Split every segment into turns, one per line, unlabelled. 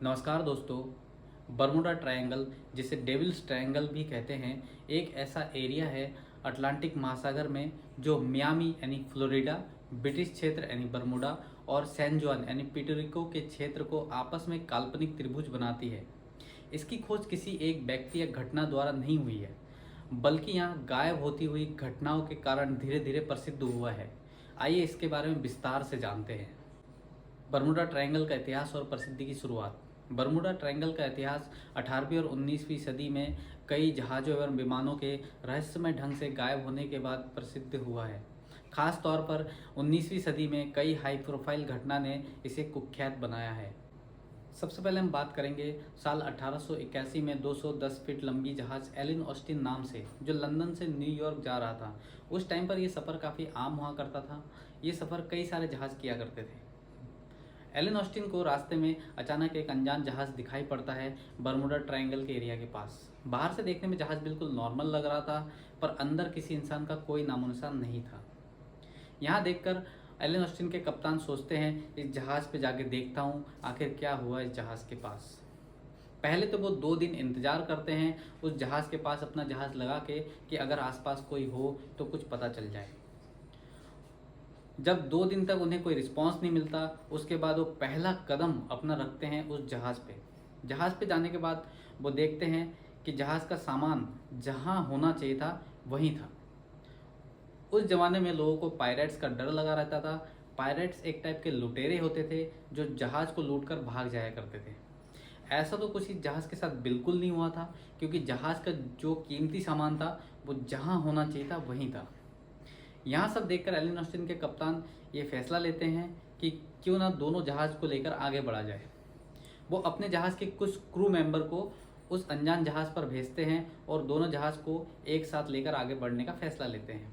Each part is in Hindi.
नमस्कार दोस्तों। बर्मुडा ट्रायंगल, जिसे डेविल्स ट्रायंगल भी कहते हैं, एक ऐसा एरिया है अटलांटिक महासागर में जो मियामी यानी फ्लोरिडा, ब्रिटिश क्षेत्र यानी बर्मुडा और सैन जुआन यानी पिटोरिको के क्षेत्र को आपस में काल्पनिक त्रिभुज बनाती है। इसकी खोज किसी एक व्यक्ति या घटना द्वारा नहीं हुई है, बल्कि यहाँ गायब होती हुई घटनाओं के कारण धीरे धीरे प्रसिद्ध हुआ है। आइए इसके बारे में विस्तार से जानते हैं। बर्मुडा ट्रायंगल का इतिहास और प्रसिद्धि की शुरुआत। बर्मुडा ट्रायंगल का इतिहास 18वीं और 19वीं सदी में कई जहाज़ों एवं विमानों के रहस्यमय ढंग से गायब होने के बाद प्रसिद्ध हुआ है। खास तौर पर 19वीं सदी में कई हाई प्रोफाइल घटना ने इसे कुख्यात बनाया है। सबसे पहले हम बात करेंगे साल 1881 में 210 फीट लंबी जहाज़ एलिन ऑस्टिन नाम से, जो लंदन से न्यूयॉर्क जा रहा था। उस टाइम पर यह सफ़र काफ़ी आम हुआ करता था। ये सफ़र कई सारे जहाज़ किया करते थे। एलन ऑस्टिन को रास्ते में अचानक एक अनजान जहाज़ दिखाई पड़ता है बर्मुडा ट्रायंगल के एरिया के पास। बाहर से देखने में जहाज़ बिल्कुल नॉर्मल लग रहा था, पर अंदर किसी इंसान का कोई नामो निशान नहीं था। यहाँ देखकर एलन ऑस्टिन के कप्तान सोचते हैं, इस जहाज़ पे जाके देखता हूँ आखिर क्या हुआ इस जहाज़ के पास। पहले तो वो 2 दिन इंतज़ार करते हैं उस जहाज़ के पास, अपना जहाज़ लगा के कि अगर आसपास कोई हो तो कुछ पता चल जाए। जब 2 दिन तक उन्हें कोई रिस्पांस नहीं मिलता, उसके बाद वो पहला कदम अपना रखते हैं उस जहाज़ पे। जहाज़ पे जाने के बाद वो देखते हैं कि जहाज़ का सामान जहाँ होना चाहिए था वहीं था। उस ज़माने में लोगों को पायरेट्स का डर लगा रहता था। पायरेट्स एक टाइप के लुटेरे होते थे जो जहाज़ को लूट कर भाग जाया करते थे। ऐसा तो कुछ इस जहाज़ के साथ बिल्कुल नहीं हुआ था, क्योंकि जहाज़ का जो कीमती सामान था वो जहाँ होना चाहिए था वहीं था। यहाँ सब देखकर एलन ऑस्टिन के कप्तान ये फैसला लेते हैं कि क्यों ना दोनों जहाज़ को लेकर आगे बढ़ा जाए। वो अपने जहाज़ के कुछ क्रू मेंबर को उस अनजान जहाज़ पर भेजते हैं और दोनों जहाज़ को एक साथ लेकर आगे बढ़ने का फैसला लेते हैं।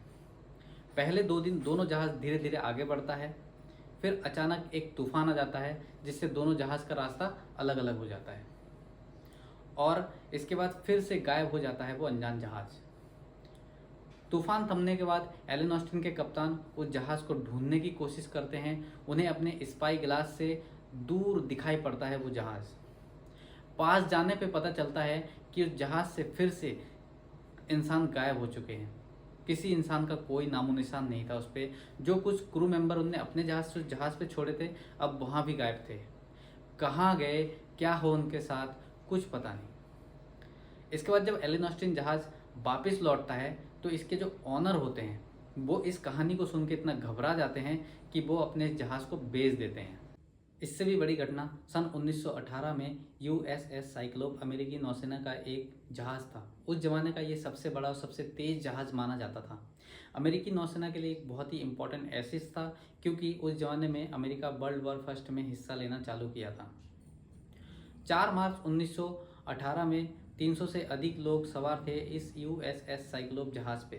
पहले 2 दिन दोनों जहाज़ धीरे धीरे आगे बढ़ता है, फिर अचानक एक तूफान आ जाता है जिससे दोनों जहाज़ का रास्ता अलग अलग हो जाता है और इसके बाद फिर से गायब हो जाता है वो अनजान जहाज़। तूफान थमने के बाद एलन ऑस्टिन के कप्तान उस जहाज़ को ढूंढने की कोशिश करते हैं। उन्हें अपने स्पाई ग्लास से दूर दिखाई पड़ता है वो जहाज़। पास जाने पे पता चलता है कि उस जहाज़ से फिर से इंसान गायब हो चुके हैं। किसी इंसान का कोई नामो निशान नहीं था उस पर। जो कुछ क्रू मेंबर उनने अपने जहाज़ से उस जहाज़ पे छोड़े थे, अब वहाँ भी गायब थे। कहाँ गए, क्या हो उनके साथ, कुछ पता नहीं। इसके बाद जब एलन ऑस्टिन जहाज़ वापस लौटता है तो इसके जो ऑनर होते हैं वो इस कहानी को सुन के इतना घबरा जाते हैं कि वो अपने जहाज़ को बेच देते हैं। इससे भी बड़ी घटना सन 1918 में यूएसएस साइक्लोप अमेरिकी नौसेना का एक जहाज़ था। उस ज़माने का ये सबसे बड़ा और सबसे तेज़ जहाज़ माना जाता था। अमेरिकी नौसेना के लिए एक बहुत ही इम्पोर्टेंट एसेट था, क्योंकि उस ज़माने में अमेरिका वर्ल्ड वॉर फर्स्ट में हिस्सा लेना चालू किया था। 4 मार्च 1918 में 300 से अधिक लोग सवार थे इस यूएसएस साइक्लोप जहाज़ पे।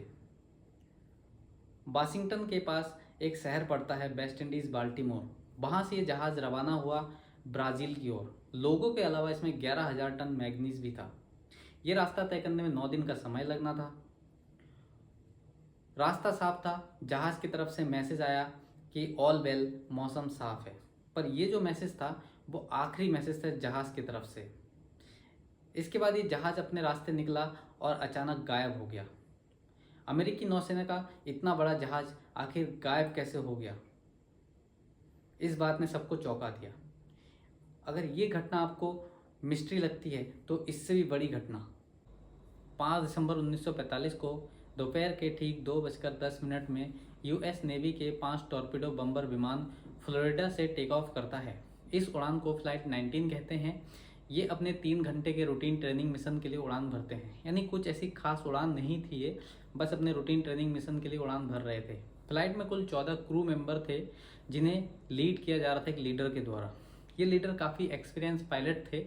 वाशिंगटन के पास एक शहर पड़ता है वेस्ट इंडीज़ बाल्टीमोर। वहाँ से ये जहाज़ रवाना हुआ ब्राज़ील की ओर। लोगों के अलावा इसमें 11,000 टन मैग्नीज भी था। ये रास्ता तय करने में 9 दिन का समय लगना था। रास्ता साफ था। जहाज़ की तरफ से मैसेज आया कि ऑल वेल, मौसम साफ है। पर ये जो मैसेज था वो आखिरी मैसेज था जहाज़ की तरफ से। इसके बाद ये जहाज़ अपने रास्ते निकला और अचानक गायब हो गया। अमेरिकी नौसेना का इतना बड़ा जहाज़ आखिर गायब कैसे हो गया, इस बात ने सबको चौंका दिया। अगर ये घटना आपको मिस्ट्री लगती है तो इससे भी बड़ी घटना 5 दिसंबर 1945 को दोपहर के ठीक 2:10 में यूएस नेवी के 5 टॉर्पीडो बम्बर विमान फ्लोरिडा से टेक ऑफ करता है। इस उड़ान को फ्लाइट 19 कहते हैं। ये अपने 3 घंटे के रूटीन ट्रेनिंग मिशन के लिए उड़ान भरते हैं। यानी कुछ ऐसी खास उड़ान नहीं थी ये, बस अपने रूटीन ट्रेनिंग मिशन के लिए उड़ान भर रहे थे। फ्लाइट में कुल 14 क्रू मेंबर थे, जिन्हें लीड किया जा रहा था एक लीडर के द्वारा। ये लीडर काफ़ी एक्सपीरियंस पायलट थे।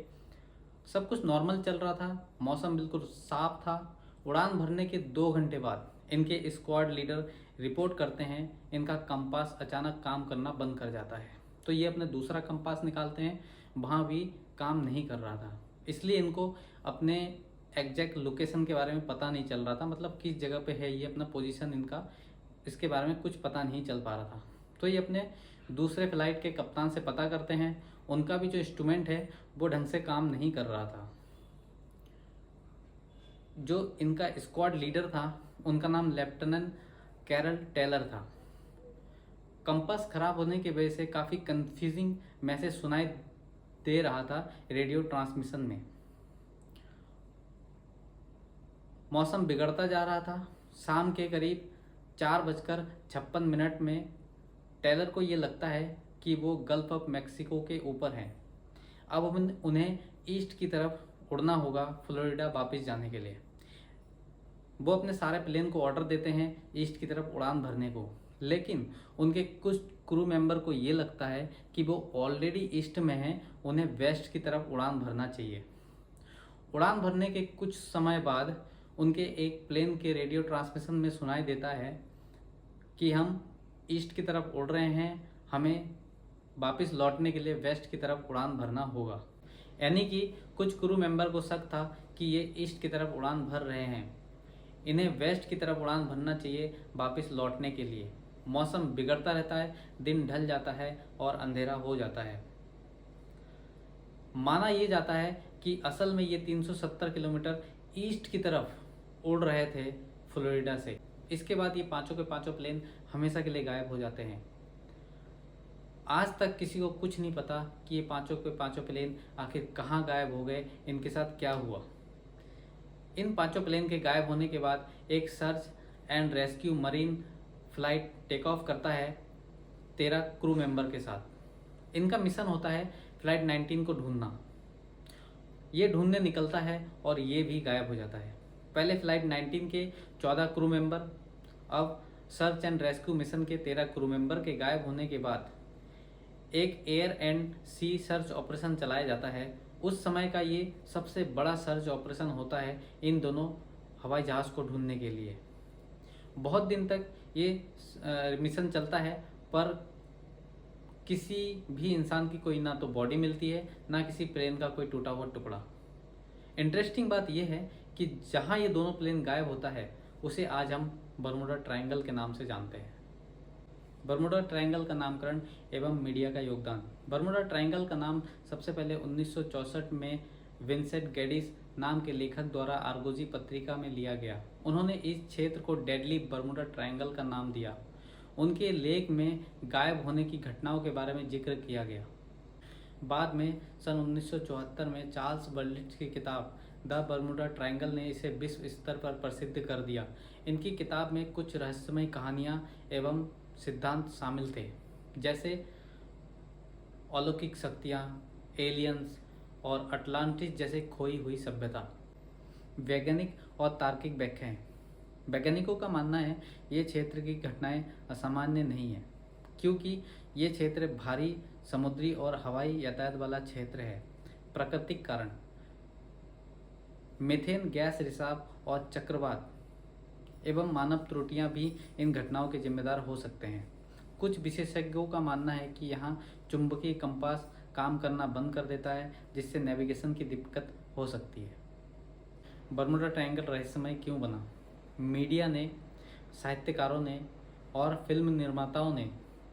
सब कुछ नॉर्मल चल रहा था, मौसम बिल्कुल साफ था। उड़ान भरने के 2 घंटे बाद इनके स्क्वाड लीडर रिपोर्ट करते हैं इनका कंपास अचानक काम करना बंद कर जाता है। तो ये अपने दूसरा कंपास निकालते हैं, वहाँ भी काम नहीं कर रहा था। इसलिए इनको अपने एग्जैक्ट लोकेशन के बारे में पता नहीं चल रहा था, मतलब किस जगह पे है ये, अपना पोजीशन इनका, इसके बारे में कुछ पता नहीं चल पा रहा था। तो ये अपने दूसरे फ्लाइट के कप्तान से पता करते हैं। उनका भी जो इंस्ट्रूमेंट है वो ढंग से काम नहीं कर रहा था। जो इनका स्क्वाड लीडर था उनका नाम लेफ्टिनेंट कैरल टेलर था। कंपास खराब होने की वजह से काफ़ी कंफ्यूजिंग मैसेज सुनाई दे रहा था रेडियो ट्रांसमिशन में। मौसम बिगड़ता जा रहा था। शाम के करीब 4:56 में टेलर को ये लगता है कि वो गल्फ ऑफ मैक्सिको के ऊपर हैं। अब उन्हें ईस्ट की तरफ उड़ना होगा फ्लोरिडा वापस जाने के लिए। वो अपने सारे प्लेन को ऑर्डर देते हैं ईस्ट की तरफ उड़ान भरने को, लेकिन उनके कुछ क्रू मेंबर को ये लगता है कि वो ऑलरेडी ईस्ट में हैं, उन्हें वेस्ट की तरफ उड़ान भरना चाहिए। उड़ान भरने के कुछ समय बाद उनके एक प्लेन के रेडियो ट्रांसमिशन में सुनाई देता है कि हम ईस्ट की तरफ उड़ रहे हैं, हमें वापस लौटने के लिए वेस्ट की तरफ उड़ान भरना होगा। यानी कि कुछ क्रू मेंबर को शक था कि ये ईस्ट की तरफ उड़ान भर रहे हैं, इन्हें वेस्ट की तरफ उड़ान भरना चाहिए वापस लौटने के लिए। मौसम बिगड़ता रहता है, दिन ढल जाता है और अंधेरा हो जाता है। माना यह जाता है कि असल में ये 370 किलोमीटर ईस्ट की तरफ उड़ रहे थे फ्लोरिडा से। इसके बाद ये पांचों के पांचों प्लेन हमेशा के लिए गायब हो जाते हैं। आज तक किसी को कुछ नहीं पता कि ये पांचों के पांचों प्लेन आखिर कहाँ गायब हो गए, इनके साथ क्या हुआ। इन पांचों प्लेन के गायब होने के बाद एक search and rescue marine flight take off करता है 13 क्रू मेंबर के साथ। इनका मिशन होता है फ्लाइट 19 को ढूंढना। ये ढूंढने निकलता है और ये भी गायब हो जाता है। पहले फ्लाइट 19 के 14 क्रू मेंबर, अब सर्च एंड रेस्क्यू मिशन के 13 क्रू मेंबर के गायब होने के बाद एक air and sea search operation चलाया जाता है। उस समय का ये सबसे बड़ा सर्च ऑपरेशन होता है इन दोनों हवाई जहाज़ को ढूंढने के लिए। बहुत दिन तक ये मिशन चलता है, पर किसी भी इंसान की कोई ना तो बॉडी मिलती है, ना किसी प्लेन का कोई टूटा हुआ टुकड़ा। इंटरेस्टिंग बात यह है कि जहाँ ये दोनों प्लेन गायब होता है उसे आज हम बर्मुडा ट्रायंगल के नाम से जानते हैं। बर्मुडा ट्रायंगल का नामकरण एवं मीडिया का योगदान। बर्मुडा ट्रायंगल का नाम सबसे पहले 1964 में विंसेंट गैडिस नाम के लेखक द्वारा आर्गोजी पत्रिका में लिया गया। उन्होंने इस क्षेत्र को डेडली बर्मुडा ट्रायंगल का नाम दिया। उनके लेख में गायब होने की घटनाओं के बारे में जिक्र किया गया। बाद में सन 1974 में चार्ल्स बर्लिट्ज की किताब द बर्मुडा ट्रायंगल ने इसे विश्व स्तर पर प्रसिद्ध कर दिया। इनकी किताब में कुछ रहस्यमय कहानियाँ एवं सिद्धांत शामिल थे, जैसे अलौकिक शक्तियाँ, एलियंस और अटलांटिस जैसे खोई हुई सभ्यता। वैज्ञानिक और तार्किक व्याख्याएं। वैज्ञानिकों का मानना है ये क्षेत्र की घटनाएं असामान्य नहीं है, क्योंकि ये क्षेत्र भारी समुद्री और हवाई यातायात वाला क्षेत्र है। प्राकृतिक कारण, मीथेन गैस रिसाव और चक्रवात एवं मानव त्रुटियां भी इन घटनाओं के जिम्मेदार हो सकते हैं। कुछ विशेषज्ञों का मानना है कि यहाँ चुंबकीय कंपास काम करना बंद कर देता है, जिससे नेविगेशन की दिक्कत हो सकती है। बर्मुडा ट्रायंगल रहस्यमय क्यों बना? मीडिया ने, साहित्यकारों ने और फिल्म निर्माताओं ने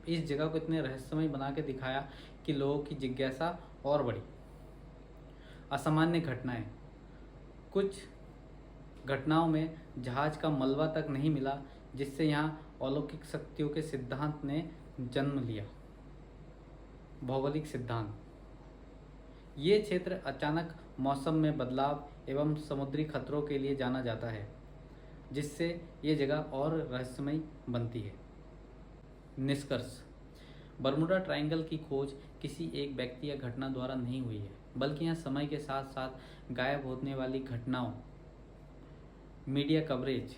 इस जगह को इतने रहस्यमय बना के दिखाया कि लोगों की जिज्ञासा और बढ़ी। असामान्य घटनाएं। कुछ घटनाओं में जहाज का मलबा तक नहीं मिला, जिससे यहाँ अलौकिक शक्तियों के सिद्धांत ने जन्म लिया। भौगोलिक सिद्धांत। ये क्षेत्र अचानक मौसम में बदलाव एवं समुद्री खतरों के लिए जाना जाता है, जिससे ये जगह और रहस्यमय बनती है। निष्कर्ष। बर्मुडा ट्रायंगल की खोज किसी एक व्यक्ति या घटना द्वारा नहीं हुई है, बल्कि यहाँ समय के साथ साथ गायब होने वाली घटनाओं, मीडिया कवरेज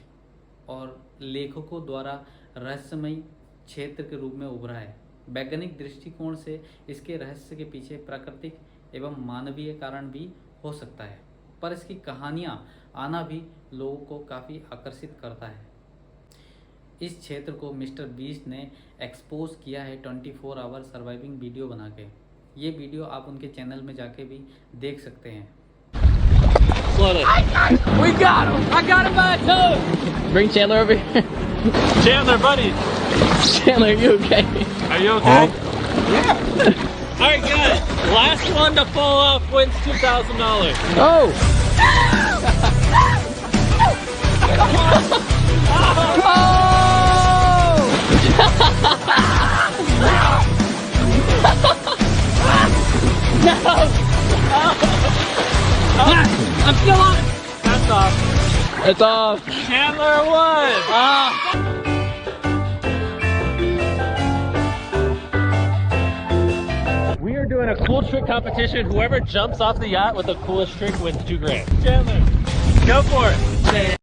और लेखकों द्वारा रहस्यमय क्षेत्र के रूप में उभरा है। वैज्ञानिक दृष्टिकोण से इसके रहस्य के पीछे प्राकृतिक एवं मानवीय कारण भी हो सकता है, पर इसकी कहानियाँ आना भी लोगों को काफ़ी आकर्षित करता है। इस क्षेत्र को मिस्टर बीस्ट ने एक्सपोज किया है 24 आवर सर्वाइविंग वीडियो बना के। ये वीडियो आप उनके चैनल में जाके भी देख सकते हैं।
We got him! I got him by a toe!
Bring Chandler over here.
Chandler, buddy!
Chandler, are you okay?
Are you okay?
Yeah.
Alright, good. Last one to fall off wins $2,000.
Oh!
I'm still on it. That's off.
It's off.
Chandler won. We are doing a cool trick competition. Whoever jumps off the yacht with the coolest trick wins $2 grand. Chandler, go for it.